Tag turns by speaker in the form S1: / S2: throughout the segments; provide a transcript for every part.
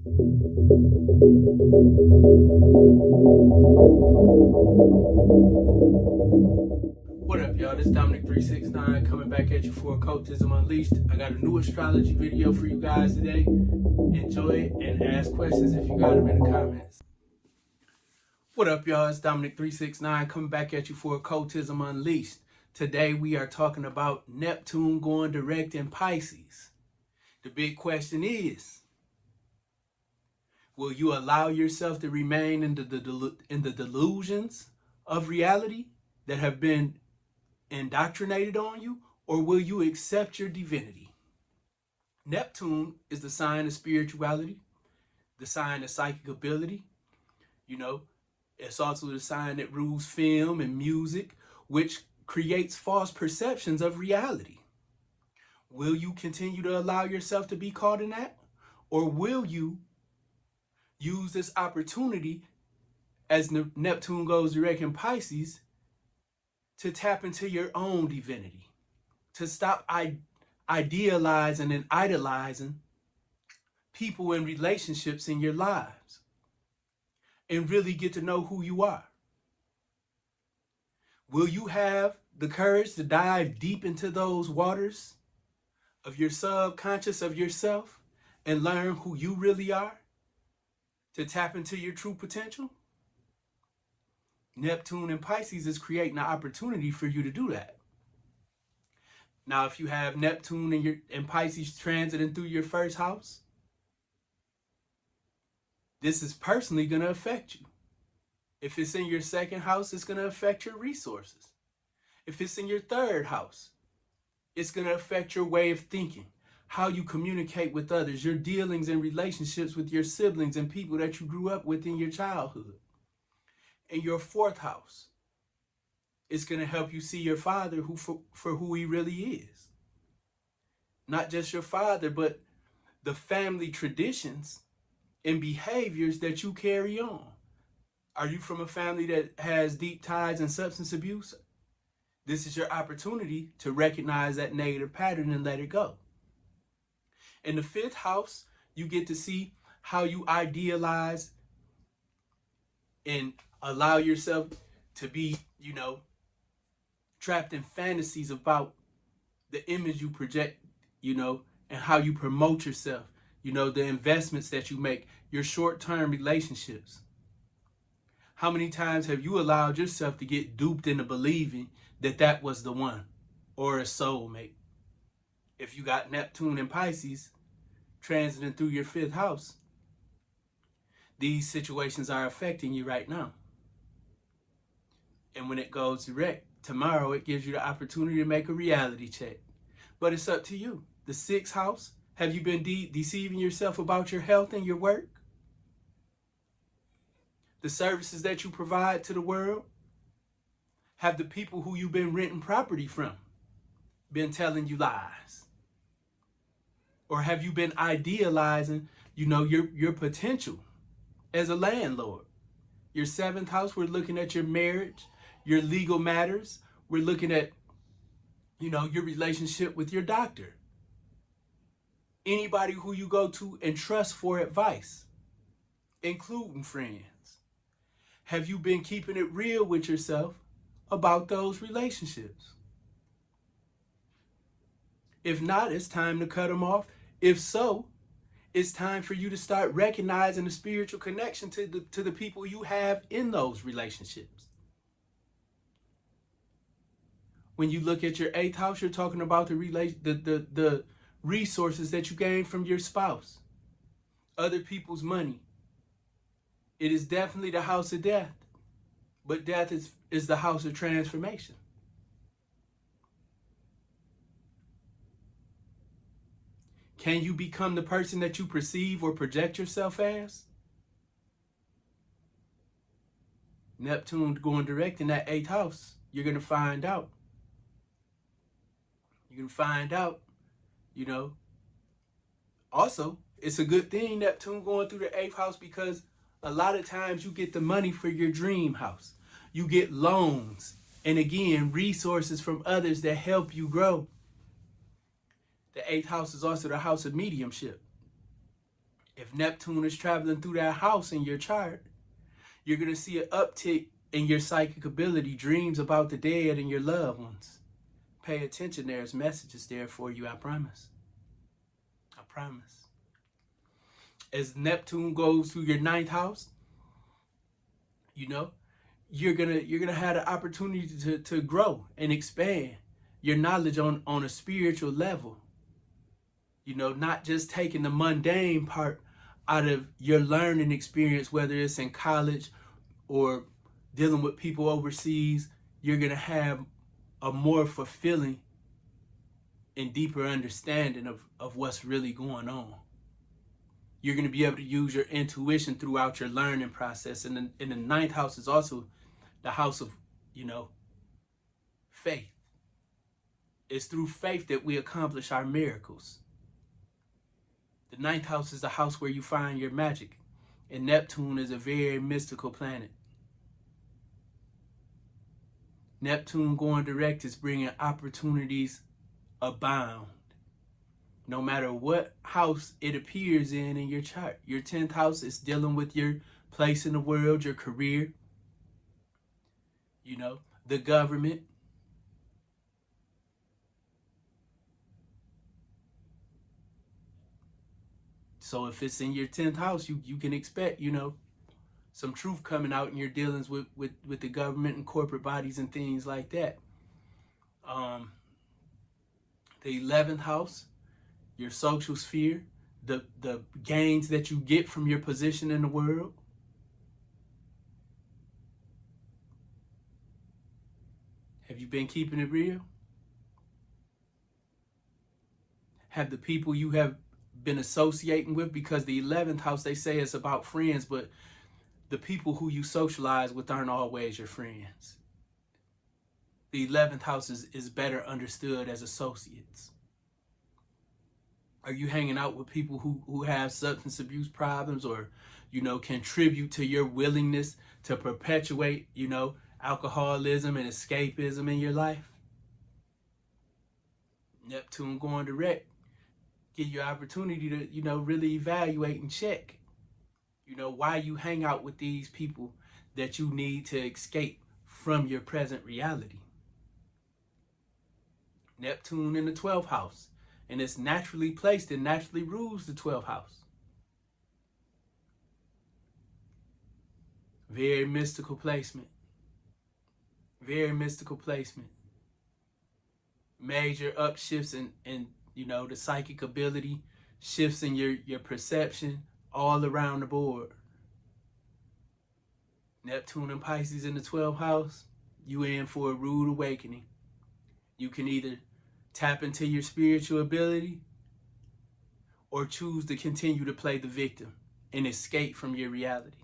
S1: What up, y'all? This is Dominic369 coming back at you for Occultism Unleashed. I got a new astrology video for you guys today. Enjoy it and ask questions if you got them in the comments. What up, y'all? It's Dominic369 coming back at you for Occultism Unleashed. Today we are talking about Neptune going direct in Pisces. The big question is, will you allow yourself to remain in the delusions of reality that have been indoctrinated on you, or will you accept your divinity? Neptune is the sign of spirituality, the sign of psychic ability. It's also the sign that rules film and music, which creates false perceptions of reality. Will you continue to allow yourself to be caught in that? Or will you use this opportunity as Neptune goes direct in Pisces to tap into your own divinity, to stop idealizing and idolizing people and relationships in your lives, and really get to know who you are? Will you have the courage to dive deep into those waters of your subconscious of yourself and learn who you really are, to tap into your true potential? Neptune in Pisces is creating an opportunity for you to do that. Now, if you have Neptune in Pisces transiting through your first house, this is personally going to affect you. If it's in your second house, it's going to affect your resources. If it's in your third house, it's going to affect your way of thinking, how you communicate with others, your dealings and relationships with your siblings and people that you grew up with in your childhood. In your fourth house, it's going to help you see your father for who he really is. Not just your father, but the family traditions and behaviors that you carry on. Are you from a family that has deep ties in substance abuse? This is your opportunity to recognize that negative pattern and let it go. In the fifth house, you get to see how you idealize and allow yourself to be, trapped in fantasies about the image you project, and how you promote yourself, the investments that you make, your short-term relationships. How many times have you allowed yourself to get duped into believing that that was the one or a soulmate? If you got Neptune and Pisces transiting through your fifth house, these situations are affecting you right now. And when it goes direct, tomorrow it gives you the opportunity to make a reality check. But it's up to you. The sixth house, have you been deceiving yourself about your health and your work? The services that you provide to the world? Have the people who you've been renting property from been telling you lies? Or have you been idealizing, your potential as a landlord? Your seventh house, we're looking at your marriage, your legal matters. We're looking at, your relationship with your doctor. Anybody who you go to and trust for advice, including friends. Have you been keeping it real with yourself about those relationships? If not, it's time to cut them off. If so, it's time for you to start recognizing the spiritual connection to the people you have in those relationships. When you look at your eighth house, you're talking about the resources that you gain from your spouse, other people's money. It is definitely the house of death, but death is the house of transformation. Can you become the person that you perceive or project yourself as? Neptune going direct in that eighth house, you're going to find out. You can find out, Also, it's a good thing Neptune going through the eighth house, because a lot of times you get the money for your dream house. You get loans and, again, resources from others that help you grow. The eighth house is also the house of mediumship. If Neptune is traveling through that house in your chart, you're going to see an uptick in your psychic ability, dreams about the dead and your loved ones. Pay attention, there's messages there for you, I promise. I promise. As Neptune goes through your ninth house, you know, you're gonna have the opportunity to grow and expand your knowledge on a spiritual level. You know, not just taking the mundane part out of your learning experience, whether it's in college or dealing with people overseas. You're gonna have a more fulfilling and deeper understanding of what's really going on. You're going to be able to use your intuition throughout your learning process. And the ninth house is also the house of, you know, faith. It's through faith that we accomplish our miracles. The ninth house is the house where you find your magic. And Neptune is a very mystical planet. Neptune going direct is bringing opportunities abound. No matter what house it appears in your chart. Your 10th house is dealing with your place in the world, your career, you know, the government. So if it's in your 10th house, you can expect, you know, some truth coming out in your dealings with the government and corporate bodies and things like that. The 11th house, your social sphere, the gains that you get from your position in the world. Have you been keeping it real? Have the people you have been associating with, because the 11th house, they say it's about friends, but the people who you socialize with aren't always your friends. The 11th house is better understood as associates. Are you hanging out with people who have substance abuse problems, or, you know, contribute to your willingness to perpetuate, you know, alcoholism and escapism in your life? Neptune going direct give you opportunity to, you know, really evaluate and check, you know, why you hang out with these people that you need to escape from your present reality. Neptune in the 12th house, and it's naturally placed and naturally rules the 12th house. Very mystical placement. Very mystical placement. Major upshifts in you know, the psychic ability, shifts in your perception all around the board. Neptune and Pisces in the 12th house, you in for a rude awakening. You can either tap into your spiritual ability or choose to continue to play the victim and escape from your reality.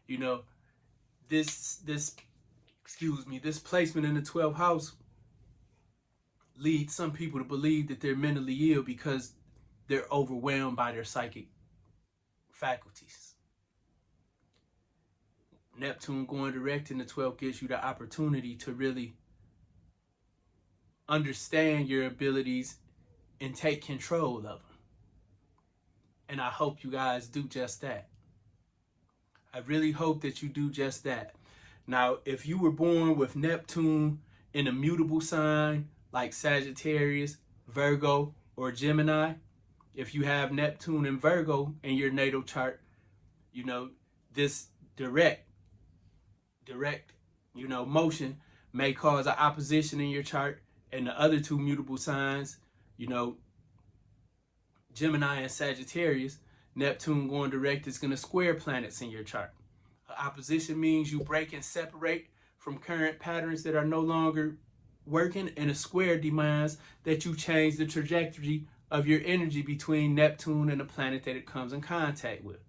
S1: You know, this placement in the 12th house leads some people to believe that they're mentally ill because they're overwhelmed by their psychic faculties. Neptune going direct in the 12th gives you the opportunity to really understand your abilities and take control of them. And I hope you guys do just that. I really hope that you do just that. Now, if you were born with Neptune in a mutable sign like Sagittarius, Virgo, or Gemini, if you have Neptune and Virgo in your natal chart, you know, this direct, you know, motion may cause an opposition in your chart. And the other two mutable signs, you know, Gemini and Sagittarius, Neptune going direct is going to square planets in your chart. Opposition means you break and separate from current patterns that are no longer working, and a square demands that you change the trajectory of your energy between Neptune and the planet that it comes in contact with.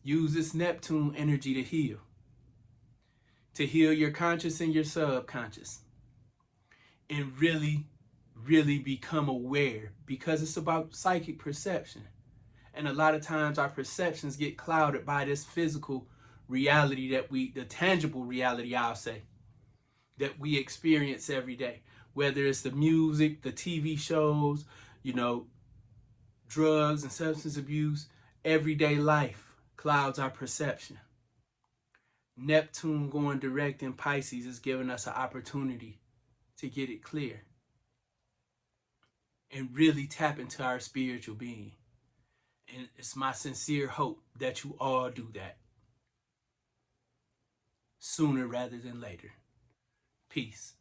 S1: Use this Neptune energy to heal your conscious and your subconscious, and really become aware, because it's about psychic perception. And a lot of times our perceptions get clouded by this physical reality the tangible reality, I'll say, that we experience every day. Whether it's the music, the TV shows, You know, drugs and substance abuse, everyday life clouds our perception. Neptune going direct in Pisces is giving us an opportunity to get it clear and really tap into our spiritual being. And it's my sincere hope that you all do that sooner rather than later. Peace.